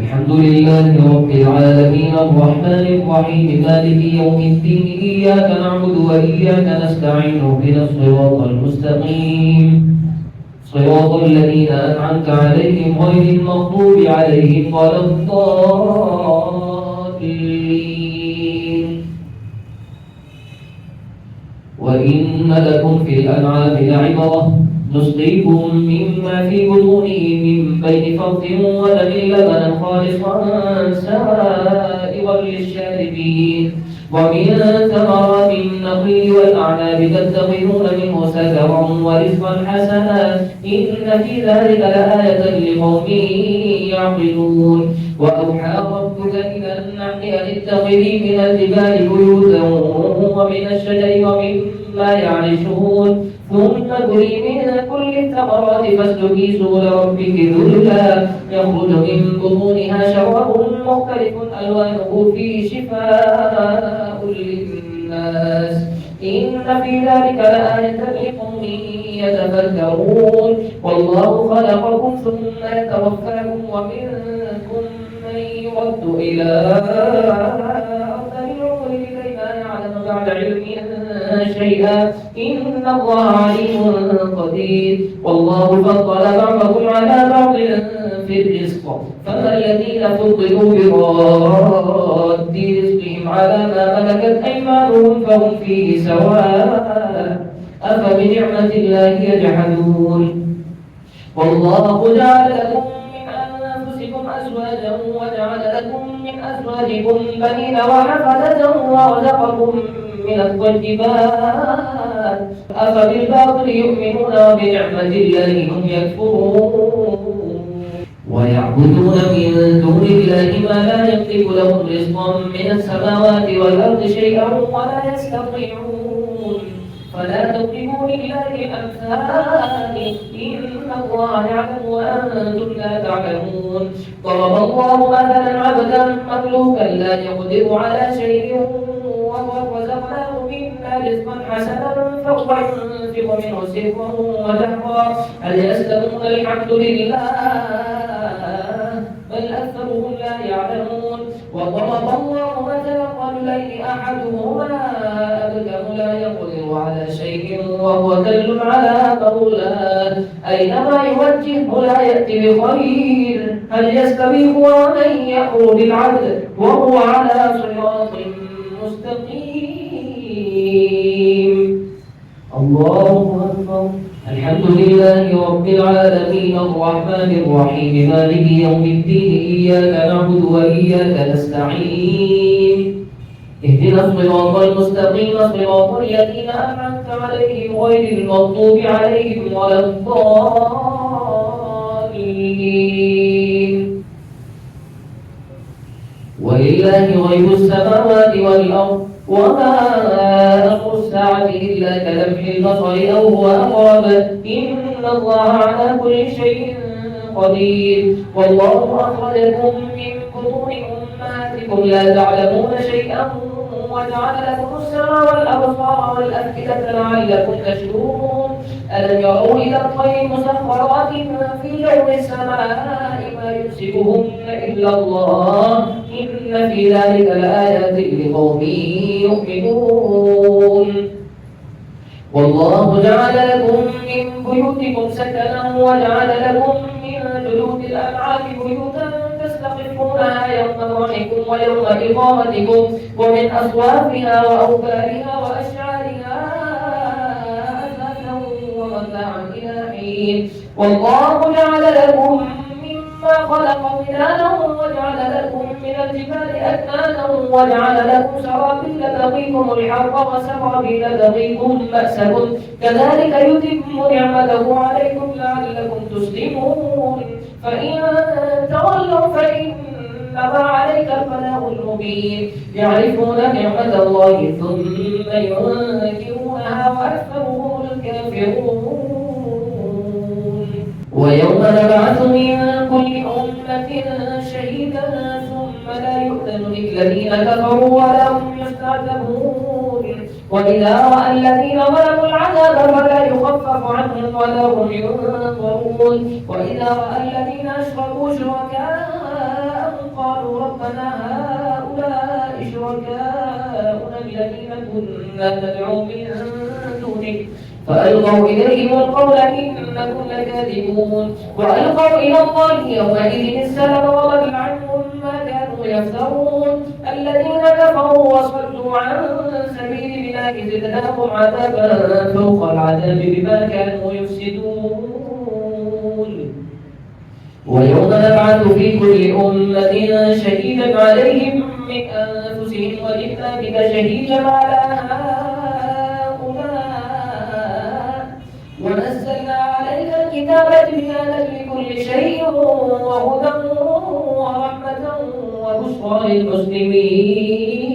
الحمد لله رب العالمين الرحمن الرحيم مالك يوم الدين إياك نعبد وإياك نستعين اهدنا الصراط المستقيم صراط الذين أنعمت عليهم غير المغضوب عليهم ولا الضالين وإن لكم في الأنعام لعبرة نسقيكم مما في بطونه من بين فرث ودم لبنا خالصا سائغا للشاربين ومن ثمرات النخيل والأعناب تتخذون منه سكرا ورزقا حسنا إن في ذلك لآية لقوم يعقلون وأوحى ربك إلى النحل أن اتخذي من الجبال بيوتا ومن الشجر ومما يعرشون ثم كلي من كل الثمرات فاسلكي سبل ربك ذللا يخرج من بطونها شراب مختلف ألوانه فيه شفاء للناس إن في ذلك لآية لقوم يتفكرون والله خلقكم ثم يتوفاكم ومنكم من يرد إلى أرض العمر لكي لا يعلم بعد علم شيئا إن الله عليم قدير والله فضل بعضكم على بعض في الرزق فما الذين فضلوا براد رزقهم على ما ملكت أيمانهم فهم فيه سواء أفبنعمة الله يجحدون والله جعل لكم من أنفسكم أزواجا وجعل لكم من أزواجكم بنين وحفدة ورزقكم من الطيبات أفبالباطل يؤمنون وبنعمة الله هم يكفرون ويعبدون من دون الله ما لا يملك لهم رزقا من السماوات والأرض شيئا ولا يستطيعون فلا تضربوا لله الأمثال إن الله يعلم وأنتم لا تعلمون ضرب الله مثلا عبدا مملوكا لا يقدر على شيء ورزقناه منا رزقا حسنا فهو ينفق منه سرا وجهرا هل يستوون الحمد لله بل أكثرهم لا يعلمون وضرب الله مثلا رجلين أحدهما أبكم لا يقدر على شيء وهو كل على مولاه أينما يوجهه لا يأتي بخير هل يستوي هو ومن يأمر بالعدل وهو على صراط مستقيم الله أكبر الحمد لله رب العالمين الرحمن الرحيم مالك يوم الدين إياك نعبد وإياك نستعين اهدنا الصراط المستقيم صراط الذين أنعمت عليهم غير المغضوب عليهم ولا الضالين ولله غيب السماوات والأرض وما أمر الساعة إلا كلمح البصر أو هو أقرب إن الله على كل شيء قدير والله أخرجكم من بطون أمهاتكم لا تعلمون شيئا وجعل لكم السمع والأبصار والأفئدة لعلكم تشكرون ألم يروا إلى الطير مسخرات في جو السماء ما يمسكهن إلا الله إن في ذلك لآيات لقوم يؤمنون والله جعل لكم من بيوتكم سكنا وجعل لكم من جلود الأنعام بيوتا تستخفونها يوم ضحكم ويوم إقامتكم ومن أصوافها وأوبارها وأشعارها أثاثا ومتاعا إلى حين والله جعل لكم مما خلق ظلالا وجعل لكم من الجبال أكنانا وجعل لكم سرابيل تقيكم الحر وسرابيل تقيكم بأسكم كذلك يتم نعمته عليكم لعلكم تسلمون فإن تولوا فإنما عليك البلاغ المبين يعرفون نعمة الله ثم ينكرونها وأكثرهم الكافرون ويوم نبعث من كل أمة شهيدا ثم لا يؤذن للذين كفروا ولا هم يستعتبون وإذا رأى الذين ظلموا العذاب فلا يخفف عنهم ولا هم ينظرون وإذا رأى الذين أشركوا شركاءهم ربنا هؤلاء شركاؤنا الذين كنا ندعو من دونك فألقوا إليهم القول إنكم لكاذبون وألقوا إلى الله يومئذ السلام وضل عنهم ما كانوا يفترون الذين كفروا وصدوا عن سبيل الله زدناهم عذابا فوق العذاب بما كانوا يفسدون ويوم نبعث في كل أمة شهيدا عليهم من أنفسهم وجئنا بك شهيدا على هؤلاء ونزلنا عليك الكتاب بيانا لكل شيء وهدى ورحمة وبشرى للمسلمين